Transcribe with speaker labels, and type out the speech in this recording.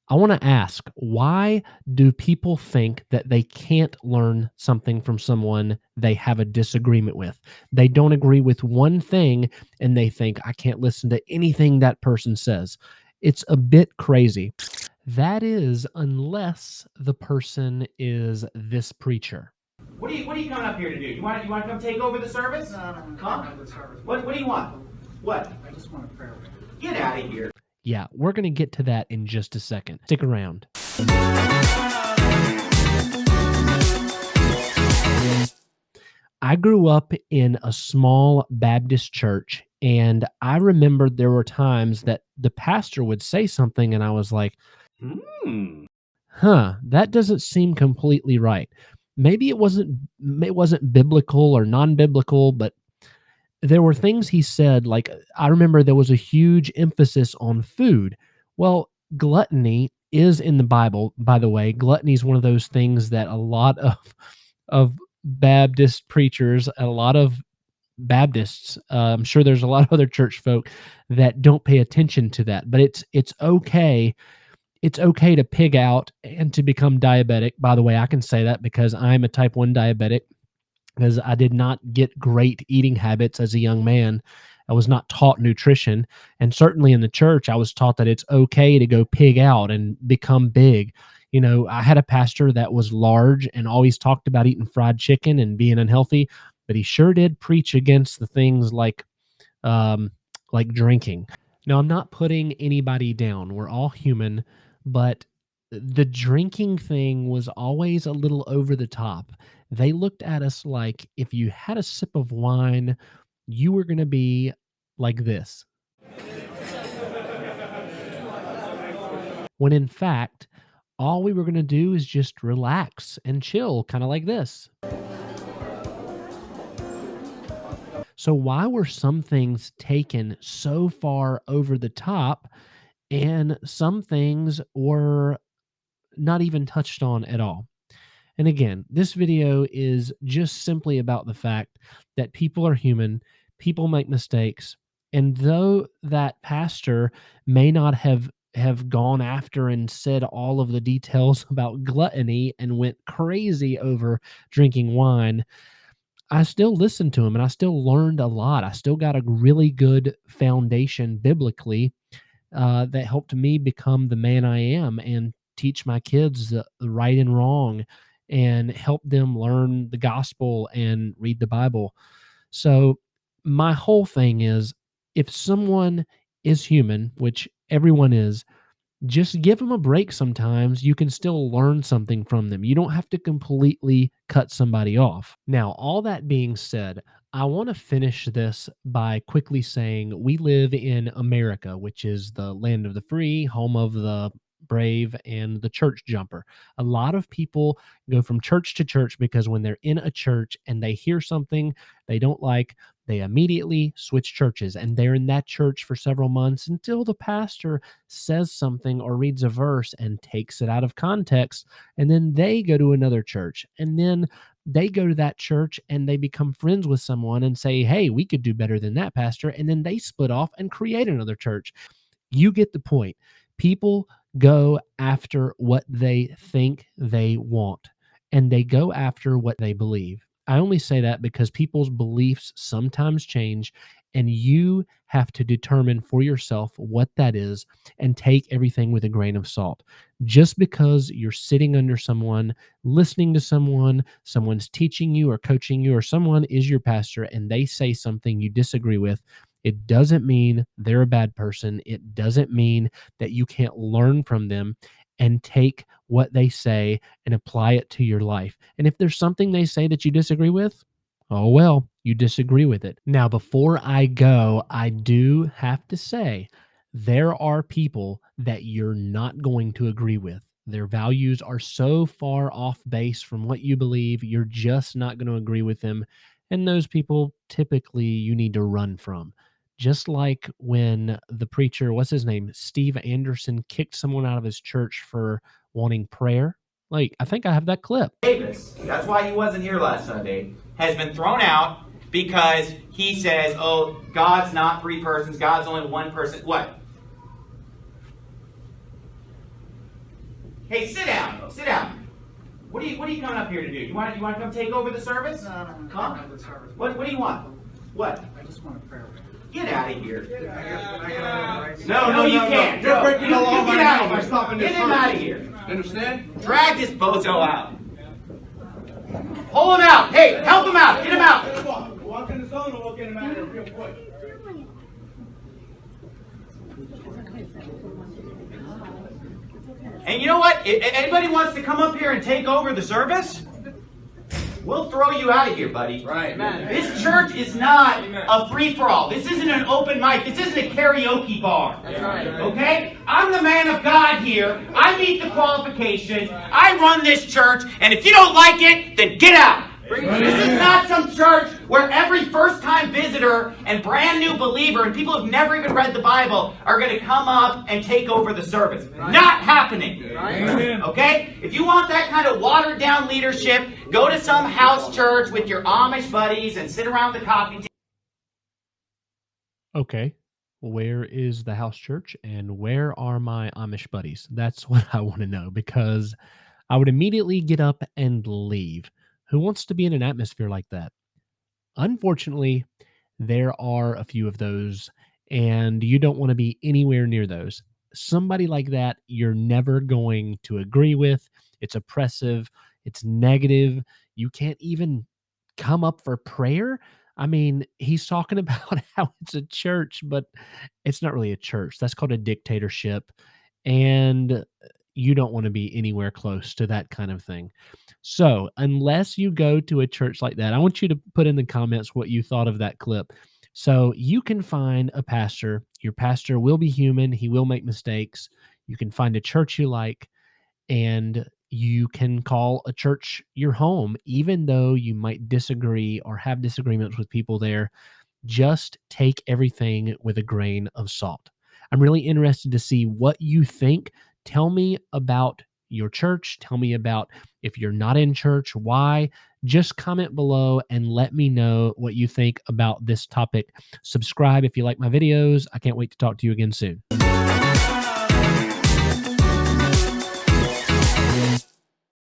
Speaker 1: I want to ask, why do people think that they can't learn something from someone they have a disagreement with? They don't agree with one thing and they think, I can't listen to anything that person says. It's a bit crazy. That is, unless the person is this preacher.
Speaker 2: What are you coming up here to do? You want to come take over the service?
Speaker 3: No, no, no,
Speaker 2: Huh?
Speaker 3: not the service.
Speaker 2: What do you want? What?
Speaker 3: I just want a prayer.
Speaker 2: Get out of here.
Speaker 1: Yeah, we're going to get to that in just a second. Stick around. I grew up in a small Baptist church, and I remember there were times that the pastor would say something, and I was like, that doesn't seem completely right. Maybe it wasn't biblical or non-biblical, but there were things he said, like I remember there was a huge emphasis on food. Well, gluttony is in the Bible, by the way. Gluttony is one of those things that a lot of Baptist preachers, a lot of Baptists, I'm sure there's a lot of other church folk that don't pay attention to that. But it's okay. It's okay to pig out and to become diabetic. By the way, I can say that because I'm a type 1 diabetic, because I did not get great eating habits as a young man. I was not taught nutrition. And certainly in the church, I was taught that it's okay to go pig out and become big. You know, I had a pastor that was large and always talked about eating fried chicken and being unhealthy, but he sure did preach against the things like drinking. Now, I'm not putting anybody down. We're all human, but the drinking thing was always a little over the top. They looked at us like if you had a sip of wine, you were going to be like this. When in fact, all we were going to do is just relax and chill, kind of like this. So, why were some things taken so far over the top and some things were not even touched on at all? And again, this video is just simply about the fact that people are human, people make mistakes, and though that pastor may not have gone after and said all of the details about gluttony and went crazy over drinking wine, I still listened to him and I still learned a lot. I still got a really good foundation biblically that helped me become the man I am and teach my kids the right and wrong and help them learn the gospel and read the Bible. So, my whole thing is, if someone is human, which everyone is, just give them a break sometimes. You can still learn something from them. You don't have to completely cut somebody off. Now, all that being said, I want to finish this by quickly saying we live in America, which is the land of the free, home of the brave, and the church jumper. A lot of people go from church to church because when they're in a church and they hear something they don't like, they immediately switch churches and they're in that church for several months until the pastor says something or reads a verse and takes it out of context. And then they go to another church and then they go to that church and they become friends with someone and say, hey, we could do better than that, pastor. And then they split off and create another church. You get the point. People go after what they think they want and they go after what they believe. I only say that because people's beliefs sometimes change, and you have to determine for yourself what that is and take everything with a grain of salt. Just because you're sitting under someone, listening to someone, someone's teaching you or coaching you, or someone is your pastor and they say something you disagree with, it doesn't mean they're a bad person. It doesn't mean that you can't learn from them and take what they say and apply it to your life. And if there's something they say that you disagree with, oh well, you disagree with it. Now, before I go, I do have to say there are people that you're not going to agree with. Their values are so far off base from what you believe, you're just not going to agree with them. And those people typically you need to run from. Just like when the preacher, what's his name, Steve Anderson, kicked someone out of his church for wanting prayer. Like, I think I have that clip.
Speaker 2: Davis, that's why he wasn't here last Sunday, has been thrown out because he says, oh, God's not three persons, God's only one person. What? Hey, sit down. Sit down. What are you coming up here to do? You want to come take over the service?
Speaker 3: No,
Speaker 2: Huh?
Speaker 3: the service.
Speaker 2: What do you want? What?
Speaker 3: I just want a prayer.
Speaker 2: Get out of here.
Speaker 3: No,
Speaker 2: you can't.
Speaker 4: You're breaking the law
Speaker 2: You
Speaker 4: right
Speaker 2: get out
Speaker 4: now
Speaker 2: of
Speaker 4: by
Speaker 2: here.
Speaker 4: stopping this
Speaker 2: Get him
Speaker 4: service.
Speaker 2: out of here.
Speaker 4: Understand?
Speaker 2: Drag this bozo out. Pull him out. Hey, help him out. Get him out.
Speaker 4: Walk in the zone and we'll get him out of here real quick.
Speaker 2: And you know what? If anybody wants to come up here and take over the service, we'll throw you out of here, buddy.
Speaker 4: Right.
Speaker 2: This church is not a free-for-all. This isn't an open mic. This isn't a karaoke bar. Okay? I'm the man of God here. I meet the qualifications. I run this church. And if you don't like it, then get out. This is not some church where every first-time visitor and brand new believer and people who've never even read the Bible are going to come up and take over the service. Not happening. Okay? If you want that kind of watered-down leadership, go to some house church with your Amish buddies and sit around the coffee table.
Speaker 1: Okay, where is the house church and where are my Amish buddies? That's what I want to know, because I would immediately get up and leave. Who wants to be in an atmosphere like that? Unfortunately, there are a few of those, and you don't want to be anywhere near those. Somebody like that, you're never going to agree with. It's oppressive. It's negative. You can't even come up for prayer. I mean, he's talking about how it's a church, but it's not really a church. That's called a dictatorship. And you don't want to be anywhere close to that kind of thing. So, unless you go to a church like that, I want you to put in the comments what you thought of that clip. So, you can find a pastor. Your pastor will be human. He will make mistakes. You can find a church you like, and you can call a church your home, even though you might disagree or have disagreements with people there. Just take everything with a grain of salt. I'm really interested to see what you think. Tell me about your church. Tell me about if you're not in church, why. Just comment below and let me know what you think about this topic. Subscribe if you like my videos. I can't wait to talk to you again soon.